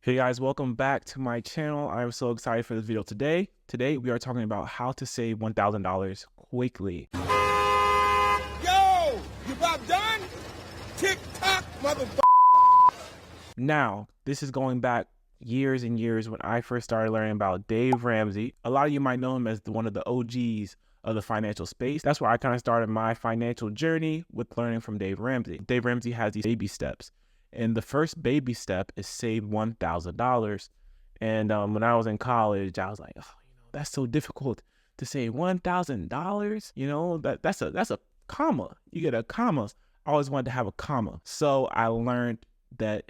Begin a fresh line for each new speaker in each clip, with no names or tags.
Hey guys, welcome back to my channel. I'm so excited for this video today. Today we are talking about how to save $1,000 quickly.
Yo, you about done? Tick-tock, motherfucker.
Now, this is going back years and years when I first started learning about Dave Ramsey. A lot of you might know him as one of the OGs of the financial space. That's where I kind of started my financial journey with learning from Dave Ramsey. Dave Ramsey has these baby steps. And the first baby step is save $1,000. And when I was in college, I was like, oh, that's so difficult to save $1,000. That's a comma. You get a comma. I always wanted to have a comma. So I learned that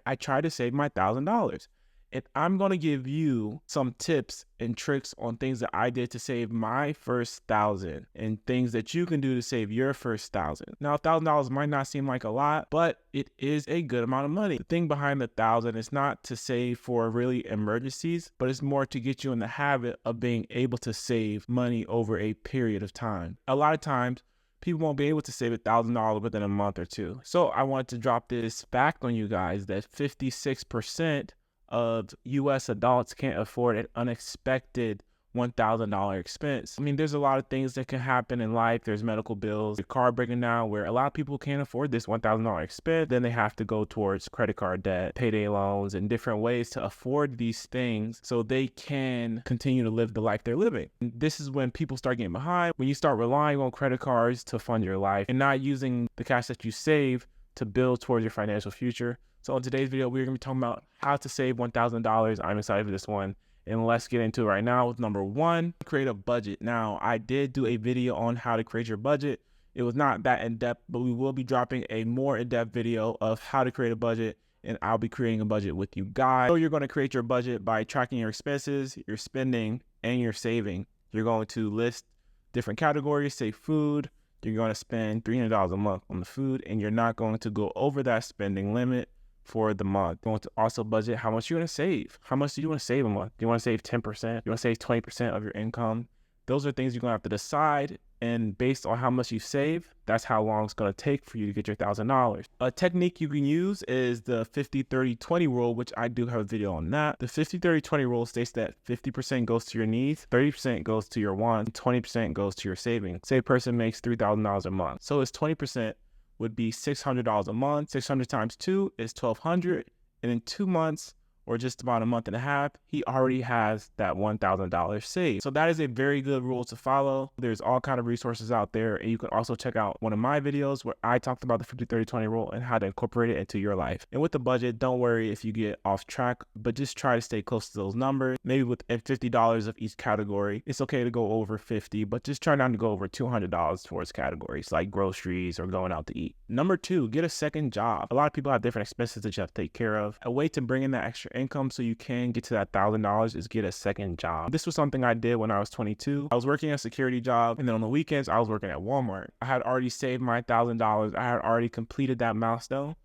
I tried to save my $1,000. And I'm going to give you some tips and tricks on things that I did to save my first 1,000 and things that you can do to save your first 1,000. Now, $1,000 might not seem like a lot, but it is a good amount of money. The thing behind the 1,000 is not to save for really emergencies, but it's more to get you in the habit of being able to save money over a period of time. A lot of times, people won't be able to save $1,000 within a month or two. So I wanted to drop this fact on you guys that 56% of US adults can't afford an unexpected $1,000 expense. I mean, there's a lot of things that can happen in life. There's medical bills, your car breaking down, where a lot of people can't afford this $1,000 expense. Then they have to go towards credit card debt, payday loans, and different ways to afford these things so they can continue to live the life they're living. And this is when people start getting behind, when you start relying on credit cards to fund your life and not using the cash that you save to build towards your financial future. So in today's video, we're going to be talking about how to save $1,000. I'm excited for this one. And let's get into it right now with number one, create a budget. Now, I did do a video on how to create your budget. It was not that in-depth, but we will be dropping a more in-depth video of how to create a budget, and I'll be creating a budget with you guys. So you're going to create your budget by tracking your expenses, your spending, and your saving. You're going to list different categories, say food. You're going to spend $300 a month on the food, and you're not going to go over that spending limit for the month. You're going to also budget how much you're going to save. How much do you want to save a month? Do you want to save 10%? You want to save 20% of your income? Those are things you're going to have to decide. And based on how much you save, that's how long it's going to take for you to get your $1,000. A technique you can use is the 50-30-20 rule, which I do have a video on that. The 50-30-20 rule states that 50% goes to your needs, 30% goes to your wants, 20% goes to your savings. Say a person makes $3,000 a month. So it's 20% would be $600 a month. 600 times 2 is $1,200. And in 2 months, or just about a month and a half, he already has that $1,000 saved. So that is a very good rule to follow. There's all kind of resources out there. And you can also check out one of my videos where I talked about the 50-30-20 rule and how to incorporate it into your life. And with the budget, don't worry if you get off track, but just try to stay close to those numbers. Maybe with $50 of each category, it's okay to go over 50, but just try not to go over $200 towards categories like groceries or going out to eat. Number two, get a second job. A lot of people have different expenses that you have to take care of. A way to bring in that extra income so you can get to that $1,000 is get a second job. This was something I did when I was 22. I was working a security job, and then on the weekends I was working at Walmart. I had already saved my $1,000. I had already completed that milestone.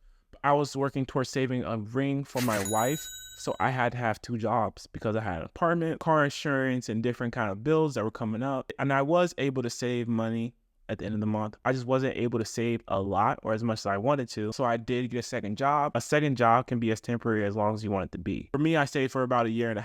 I was working towards saving a ring for my wife, so I had to have 2 jobs because I had an apartment, car insurance, and different kind of bills that were coming up. And I was able to save money at the end of the month. I just wasn't able to save a lot or as much as I wanted to. So I did get a second job. A second job can be as temporary as long as you want it to be. For me, I stayed for about 1.5 years.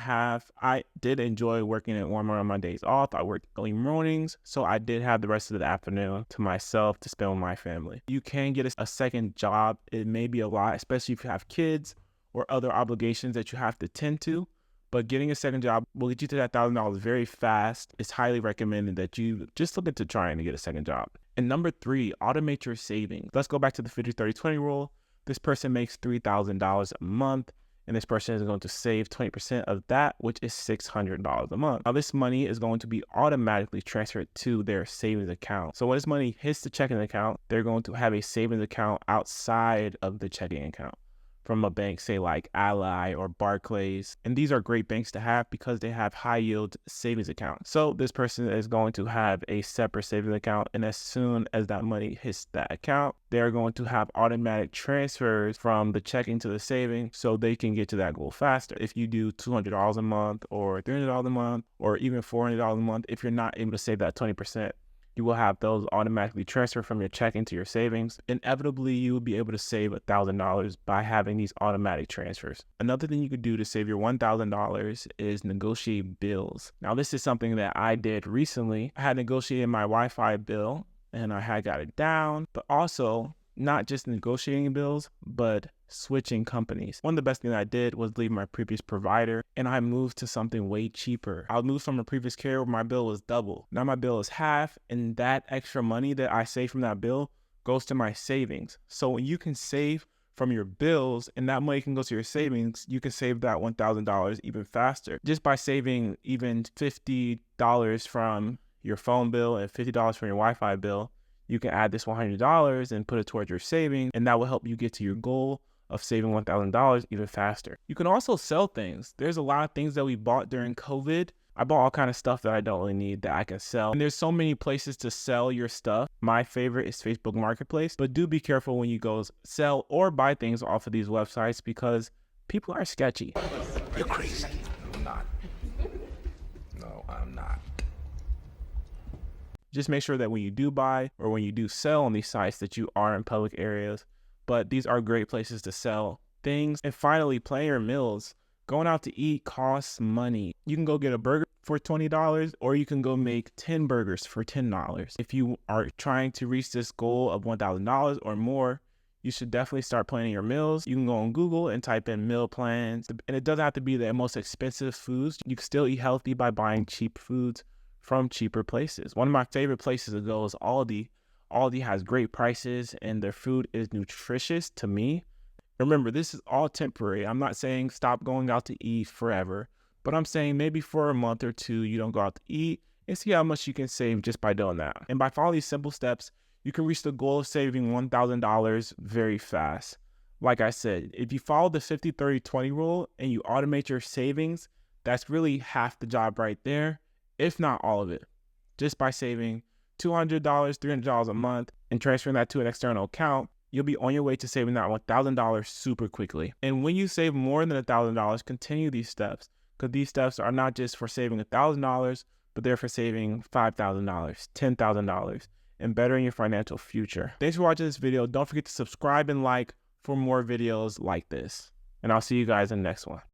I did enjoy working at Walmart on my days off. I worked early mornings, so I did have the rest of the afternoon to myself to spend with my family. You can get a second job. It may be a lot, especially if you have kids or other obligations that you have to tend to. But getting a second job will get you to that $1,000 very fast. It's highly recommended that you just look into trying to get a second job. And number 3, automate your savings. Let's go back to the 50-30-20 rule. This person makes $3,000 a month, and this person is going to save 20% of that, which is $600 a month. Now, this money is going to be automatically transferred to their savings account. So when this money hits the checking account, they're going to have a savings account outside of the checking account from a bank, say like Ally or Barclays. And these are great banks to have because they have high yield savings accounts. So this person is going to have a separate savings account. And as soon as that money hits that account, they're going to have automatic transfers from the checking to the saving so they can get to that goal faster. If you do $200 a month or $300 a month or even $400 a month, if you're not able to save that 20%, You will have those automatically transfer from your checking to your savings. Inevitably, you will be able to save $1,000 by having these automatic transfers. Another thing you could do to save your $1,000 is negotiate bills. Now, this is something that I did recently. I had negotiated my Wi-Fi bill and I had got it down, but also not just negotiating bills, but switching companies. One of the best things I did was leave my previous provider and I moved to something way cheaper. I moved from a previous carrier where my bill was double. Now my bill is half, and that extra money that I save from that bill goes to my savings. So when you can save from your bills and that money can go to your savings, you can save that $1,000 even faster. Just by saving even $50 from your phone bill and $50 from your Wi-Fi bill, you can add this $100 and put it towards your savings, and that will help you get to your goal of saving $1,000 even faster. You can also sell things. There's a lot of things that we bought during COVID. I bought all kind of stuff that I don't really need that I can sell. And there's so many places to sell your stuff. My favorite is Facebook Marketplace, but do be careful when you go sell or buy things off of these websites because people are sketchy.
You're crazy. I'm not. No, I'm not.
Just make sure that when you do buy or when you do sell on these sites that you are in public areas. But these are great places to sell things. And finally, plan your meals. Going out to eat costs money. You can go get a burger for $20 or you can go make 10 burgers for $10. If you are trying to reach this goal of $1,000 or more, you should definitely start planning your meals. You can go on Google and type in meal plans. And it doesn't have to be the most expensive foods. You can still eat healthy by buying cheap foods from cheaper places. One of my favorite places to go is Aldi. Aldi has great prices and their food is nutritious to me. Remember, this is all temporary. I'm not saying stop going out to eat forever, but I'm saying maybe for a month or two, you don't go out to eat and see how much you can save just by doing that. And by following these simple steps, you can reach the goal of saving $1,000 very fast. Like I said, if you follow the 50-30-20 rule and you automate your savings, that's really half the job right there, if not all of it. Just by saving $200, $300 a month and transferring that to an external account, you'll be on your way to saving that $1,000 super quickly. And when you save more than $1,000, continue these steps, because these steps are not just for saving $1,000, but they're for saving $5,000, $10,000, and bettering your financial future. Thanks for watching this video. Don't forget to subscribe and like for more videos like this. And I'll see you guys in the next one.